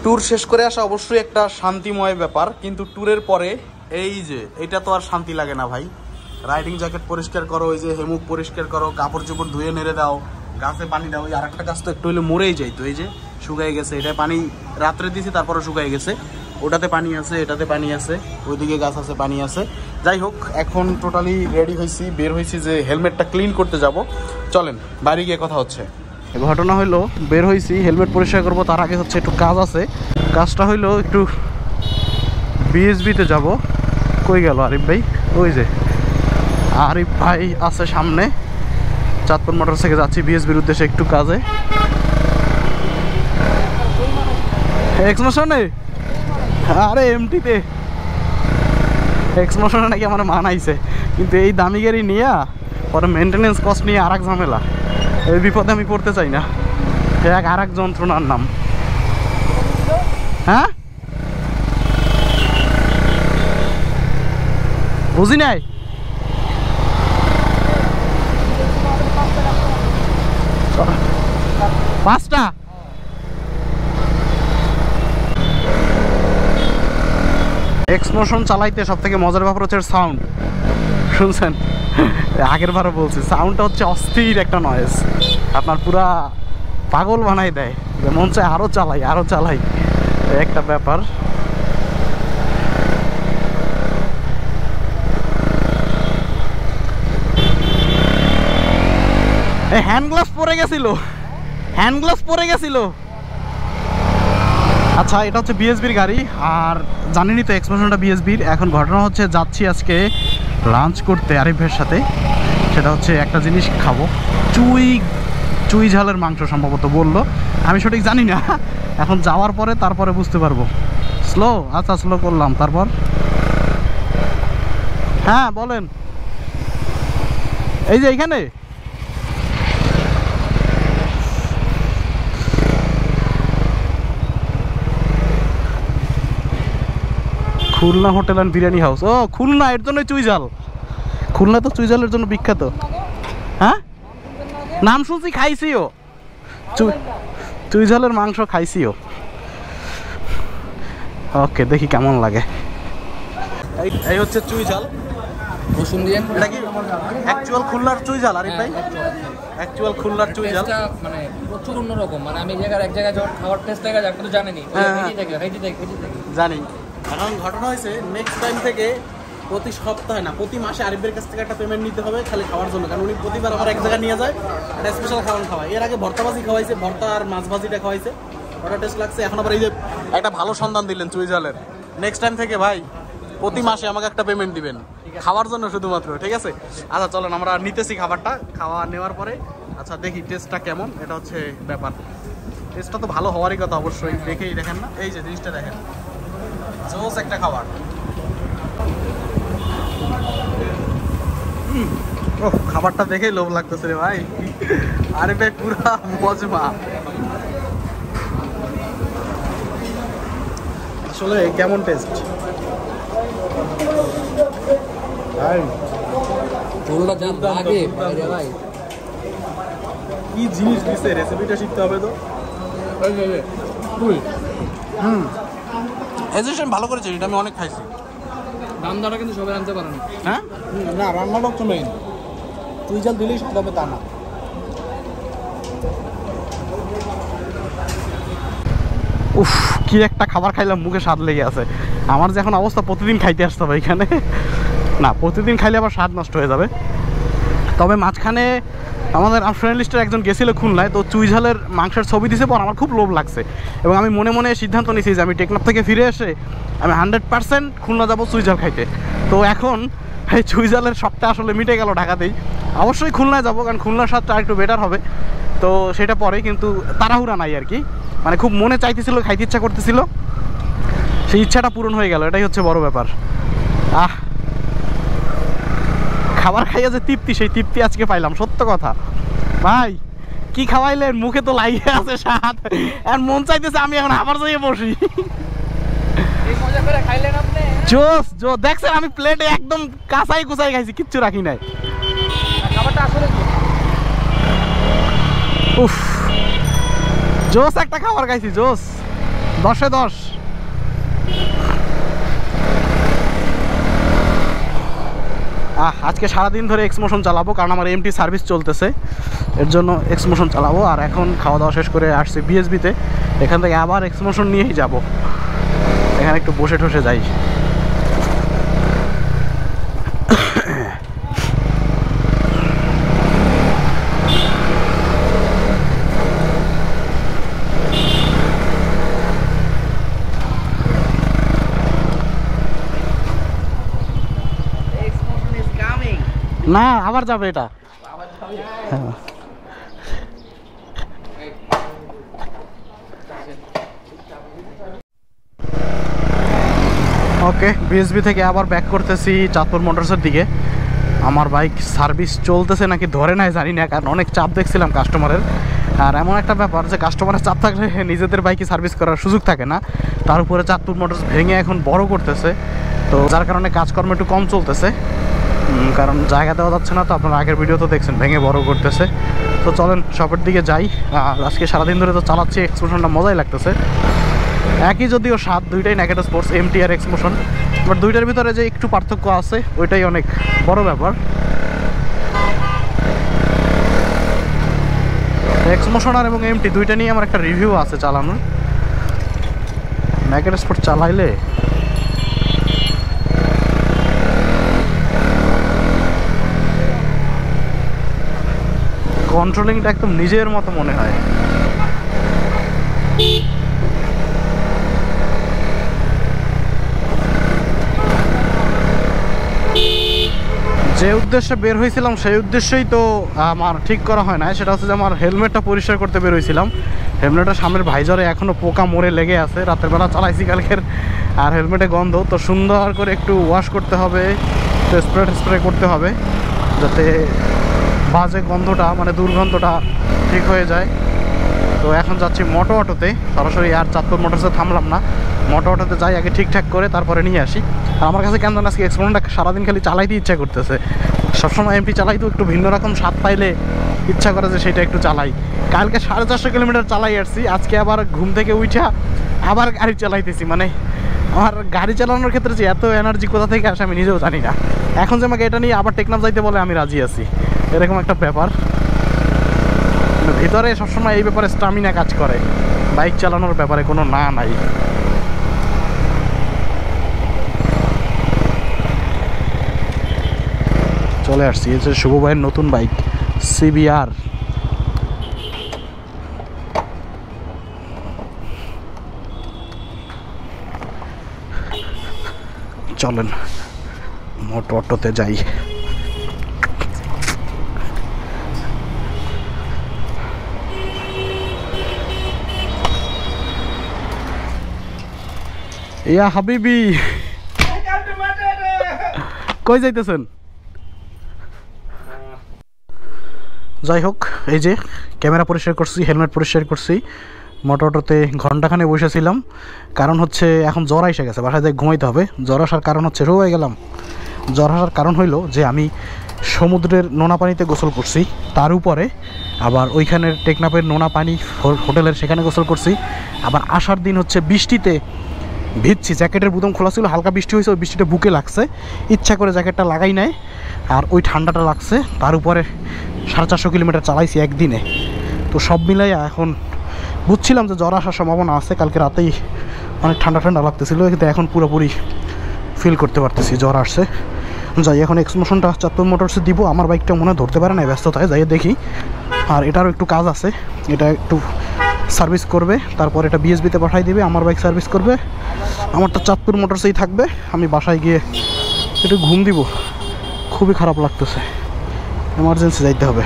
Tour শেষ করে আসা অবশ্যই একটা শান্তিময় ব্যাপার, কিন্তু ট্যুরের পরে এই যে এটা তো আর শান্তি লাগে না ভাই। রাইডিং জ্যাকেট পরিষ্কার করো, ওই যে হেমুক পরিষ্কার করো, কাপড় চোপড় ধুয়ে নেড়ে দাও, গাছে পানি দাও। ওই আর একটা গাছ তো একটু হলে মরেই যায়, তো এই যে শুকাই গেছে, এটা পানি রাত্রে দিয়েছি তারপরে শুকাই গেছে। ওটাতে পানি আছে, এটাতে পানি আছে, ওইদিকে গাছ আছে, পানি আছে। যাই হোক, এখন টোটালি রেডি হয়েছি, বের হয়েছি যে হেলমেটটা ক্লিন করতে যাব। চলেন বাইরে গিয়ে কথা হচ্ছে। ঘটনা হইলো বের হয়েছি হেলমেট পরিষ্কার করবো, তার আগে হচ্ছে একটু কাজ আছে। কাজটা হইলো একটু বিএসবিতে যাব। কই গেল আরিফ ভাই? ওই যে আরিফ ভাই আছে সামনে। চাঁদপুর মোটর থেকে যাচ্ছি বিএসবির উদ্দেশ্যে একটু কাজে। এক্সমোশনে? আরে এমটিতে এক্সমোশনে নাকি আমার মানাইছে, কিন্তু এই দামি গাড়ি নিয়ে পরে মেনটেনেন্স কস্ট নিয়ে আর এক ঝামেলা। এই বিপদে আমি পড়তে চাই না, এক আর এক যন্ত্রণার নাম। হ্যাঁ বুঝি নাই। পাঁচটা এক্সমোশন চালাইতে সব থেকে মজার ব্যাপার হচ্ছে সাউন্ড। শুনছেন? আগের বারও বলছি, সাউন্ডটা হচ্ছে অস্থির একটা নয়েজ, আপনার পুরা পাগল বানাই দেয়, যে মন চায় আরো চালাই আরো চালাই, একটা ব্যাপার। এই হ্যান্ড গ্লাভস পরে গেছিল, হ্যান্ড গ্লাভস পরে গেছিল। আচ্ছা, এটা হচ্ছে বিএসবির গাড়ি, আর জানেনই তো এক্সপ্রেশনটা বিএসবির। এখন ঘটনা হচ্ছে যাচ্ছি আজকে লাঞ্চ করতে আরিফের সাথে। সেটা হচ্ছে একটা জিনিস খাবো, চুই ঝালের মাংস সম্ভবত বললো, আমি সঠিক জানি না। এখন যাওয়ার পরে তারপরে বুঝতে পারবো। স্লো? আচ্ছা স্লো করলাম, তারপর হ্যাঁ বলেন। এই যে এইখানে Khulna hotel and biryani house. ও খুলনা, এর জন্যই চুইঝাল। খুলনা তো চুইঝালের জন্য বিখ্যাত। হ্যাঁ নাম শুনছি, খাইছিও, চুইঝালের মাংস খাইছিও। ওকে, দেখি কেমন লাগে। এই হচ্ছে চুইঝাল। এটা কি অ্যাকচুয়াল খুলনার চুইঝাল আরিফ ভাই? অ্যাকচুয়াল খুলনার চুইঝাল মানে প্রচুর অন্যরকম। মানে আমি এক জায়গায় যখন খাবার টেস্ট দেখা যায়, আপনি তো জানেনই। জানি। এখন ঘটনা হয়েছে, নেক্সট টাইম থেকে প্রতি সপ্তাহে না প্রতি মাসে আরিফের কাছ থেকে একটা পেমেন্ট নিতে হবে খালি খাওয়ার জন্য, কারণ উনি প্রতিবার আমার এক জায়গায় নিয়ে যায়, একটা স্পেশাল খাবার খাওয়ায়। এর আগে ভর্তাবাজি খাওয়াইছে, ভর্তা আর মাছ ভাজিটা খাওয়াইছে, ওটা টেস্ট লাগছে। এখন আবার এই যে একটা ভালো সন্ধান দিলেন চুইঝালের। নেক্সট টাইম থেকে ভাই প্রতি মাসে আমাকে একটা পেমেন্ট দিবেন খাওয়ার জন্য শুধুমাত্র, ঠিক আছে? আচ্ছা চলেন, আমরা নিতেছি খাবারটা। খাওয়া নেওয়ার পরে আচ্ছা দেখি টেস্টটা কেমন, এটা হচ্ছে ব্যাপার। টেস্টটা তো ভালো হওয়ারই কথা অবশ্যই, দেখেই দেখেন না, এই যে জিনিসটা দেখেন, জোস একটা খাবার। খাবারটা দেখেই লোভ লাগতেছে রে ভাই। আরে ভাই পুরা মজমা। আসলে কেমন টেস্ট ভাই, কি জিনিস দিছে, রেসিপিটা শিখতে হবে তো। এজেশন ভালো করেছে, এটা আমি অনেক খাইছি। রান্নাটা কিন্তু সবাই আনতে পারে না। হ্যাঁ না, রান্নাটা হচ্ছে মেইন, চুইঝাল দিলেই স্বাদ হবে তা না। উফ, কি একটা খাবার খাইলাম, মুখে স্বাদ লেগে আছে। আমার যে এখন অবস্থা, প্রতিদিন খাইতে আসতে হবে এখানে। না, প্রতিদিন খাইলে আবার স্বাদ নষ্ট হয়ে যাবে। তবে মাঝখানে আমাদের ফ্রেন্ড লিস্টের একজন গেছিলো খুলনায়, তো চুইঝালের মাংসের ছবি দিছে পর আমার খুব লোভ লাগছে, এবং আমি মনে মনে সিদ্ধান্ত নিয়েছি যে আমি টেকনাফ থেকে ফিরে এসে আমি 100% খুলনা যাবো চুইঝাল খাইতে। তো এখন এই চুইঝালের শখটা আসলে মিটে গেল ঢাকাতেই। অবশ্যই খুলনায় যাবো, কারণ খুলনার স্বাদটা একটু বেটার হবে, তো সেটা পরে, কিন্তু তাড়াহুড়া নাই আর কি। মানে খুব মনে চাইতেছিল, খাইতে ইচ্ছা করতেছিল, সেই ইচ্ছাটা পূরণ হয়ে গেল, এটাই হচ্ছে বড় ব্যাপার। খাবার খাইয়া যে তৃপ্তি, সেই তৃপ্তি আজকে পাইলাম, সত্য কথা ভাই। কি খাওয়াইলেন, মুখে তো লাগিয়ে আছে স্বাদ, আর মন চাইতেছে আমি এখন আবার যাইয়ে বসি। জোস জো, দেখছেন আমি প্লেটে একদম কাঁচাই কুচাই খাইছি, কিচ্ছু রাখি নাই। উফ, জোস একটা খাবার খাইছি, জোস। 10-এ 10। আজকে সারাদিন ধরে এক্সমোশন চালাবো, কারণ আমার এমটি সার্ভিস চলতেছে, এর জন্য এক্সমোশন চালাবো। আর এখন খাওয়া দাওয়া শেষ করে আসছি বিএসবিতে, এখান থেকে আবার এক্সমোশন নিয়েই যাব। এখানে একটু বসে ঠসে যাই। না আবার যাবে এটা। ওকে, বিএসবি থেকে আবার ব্যাক করতেছি চাঁদপুর মোটরসের দিকে। আমার বাইক সার্ভিস চলতেছে নাকি ধরে নাই জানি না, কারণ অনেক চাপ দেখছিলাম কাস্টমারের। আর এমন একটা ব্যাপার যে কাস্টমারের চাপ থাকলে নিজেদের বাইকে সার্ভিস করার সুযোগ থাকে না, তার উপরে চাঁদপুর মোটরস ভেঙে এখন বড় করতেছে, তো যার কারণে কাজকর্ম একটু কম চলতেছে, কারণ জায়গা দেওয়া যাচ্ছে না। তো আপনারা আগের ভিডিও তো দেখছেন ভেঙে বড় করতেছে। তো চলেন শপের দিকে যাই। আজকে সারাদিন ধরে তো চালাচ্ছি, এক্সমোশনটা মজাই লাগতেছে। একই যদিও স্বাদ, দুইটাই নেগেটিভ স্পোর্টস, এমটি আর এক্সমোশন, বাট দুইটার ভিতরে যে একটু পার্থক্য আছে ওইটাই অনেক বড় ব্যাপার। এক্সমোশন আর এবং এমটি দুইটা নিয়ে আমার একটা রিভিউ আছে চালানোর। নেগেটিভ স্পোর্টস চালাইলে কন্ট্রোলিংটা একদম নিজের মতো মনে হয়। যে উদ্দেশ্যে বের হয়েছিলাম সেই উদ্দেশ্যেই তো আমার ঠিক করা হয় না। সেটা হচ্ছে যে আমার হেলমেটটা পরিষ্কার করতে বের হয়েছিলাম। হেলমেটের সামনের ভাইজারে এখনও পোকা মরে লেগে আছে, রাতের বেলা চালাইছি কালকের, আর হেলমেটে গন্ধ। তো সুন্দর করে একটু ওয়াশ করতে হবে, স্প্রে করতে হবে, যাতে বাজে গন্ধটা মানে দুর্গন্ধটা ঠিক হয়ে যায়। তো এখন যাচ্ছি মোটো অটোতে সরাসরি, আর চাঁদপুর মোটরসে থামলাম না, মোটো অটোতে যাই, আগে ঠিকঠাক করে তারপরে নিয়ে আসি। আর আমার কাছে কেন আজকে এক্সমোশনটা সারাদিন খালি চালাইতে ইচ্ছা করতেছে। সবসময় এমটি চালাই তো একটু ভিন্ন রকম স্বাদ পাইলে ইচ্ছা করে যে সেটা একটু চালাই। কালকে 450 কিলোমিটার চালাই আসছি, আজকে আবার ঘুম থেকে উঠা আবার গাড়ি চালাইতেছি। মানে আমার গাড়ি চালানোর ক্ষেত্রে যে এত এনার্জি কোথা থেকে আসে আমি নিজেও জানি না। এখন যে আমাকে এটা নিয়ে আবার টেকনাফ যাইতে বলে আমি রাজি আছি, এরকম একটা ব্যাপার। ভিতরে সবসময় এই ব্যাপারে স্টামিনা কাজ করে, বাইক চালানোর ব্যাপারে কোনো না নাই। চলে আসছি, এই যে শুভ ভাইয়ের নতুন বাইক সিবিআর। চলেন মোটো অটোতে যাই। ইয়া হাবিবি, কই যাইতেছেন? যাই হোক, এই যে ক্যামেরা পরিষ্কার করছি, হেলমেট পরিষ্কার করছি, মোটো অটোতে ঘন্টাখানে বসেছিলাম। কারণ হচ্ছে এখন জ্বর এসে গেছে, বাসায় যাই ঘুমাইতে হবে। জ্বর আসার কারণ হচ্ছে রোগ হয়ে গেলাম। জ্বর আসার কারণ হইলো যে আমি সমুদ্রের নোনা পানিতে গোসল করছি, তার উপরে আবার ওইখানের টেকনাফের নোনা পানি হোটেলের সেখানে গোসল করছি। আবার আসার দিন হচ্ছে বৃষ্টিতে ভিজছি, জ্যাকেটের বুতাম খোলা ছিল, হালকা বৃষ্টি হয়েছে, ওই বৃষ্টিটা বুকে লাগছে, ইচ্ছা করে জ্যাকেটটা লাগাই নাই, আর ওই ঠান্ডাটা লাগছে। তার উপরে 450 কিলোমিটার চালাইছি একদিনে। তো সব মিলাই এখন বুঝছিলাম যে জ্বর আসার সম্ভাবনা আছে। কালকে রাতেই অনেক ঠান্ডা ঠান্ডা লাগতেছিল, কিন্তু এখন পুরোপুরি ফিল করতে পারতেছি জ্বর আসছে। যাই, এখন এক্সমোশনটা চাঁদপুর মোটরসে দিব। আমার বাইকটা মনে ধরতে পারে না ব্যস্ততায়, যাই দেখি। আর এটারও একটু কাজ আছে, এটা একটু সার্ভিস করবে, তারপর এটা বিএসবিতে পাঠাই দিবে, আমার বাইক সার্ভিস করবে। আমারটা চাঁদপুর মোটরসেই থাকবে। আমি বাসায় গিয়ে একটু ঘুম দিব, খুবই খারাপ লাগতেছে, এমার্জেন্সি যাইতে হবে।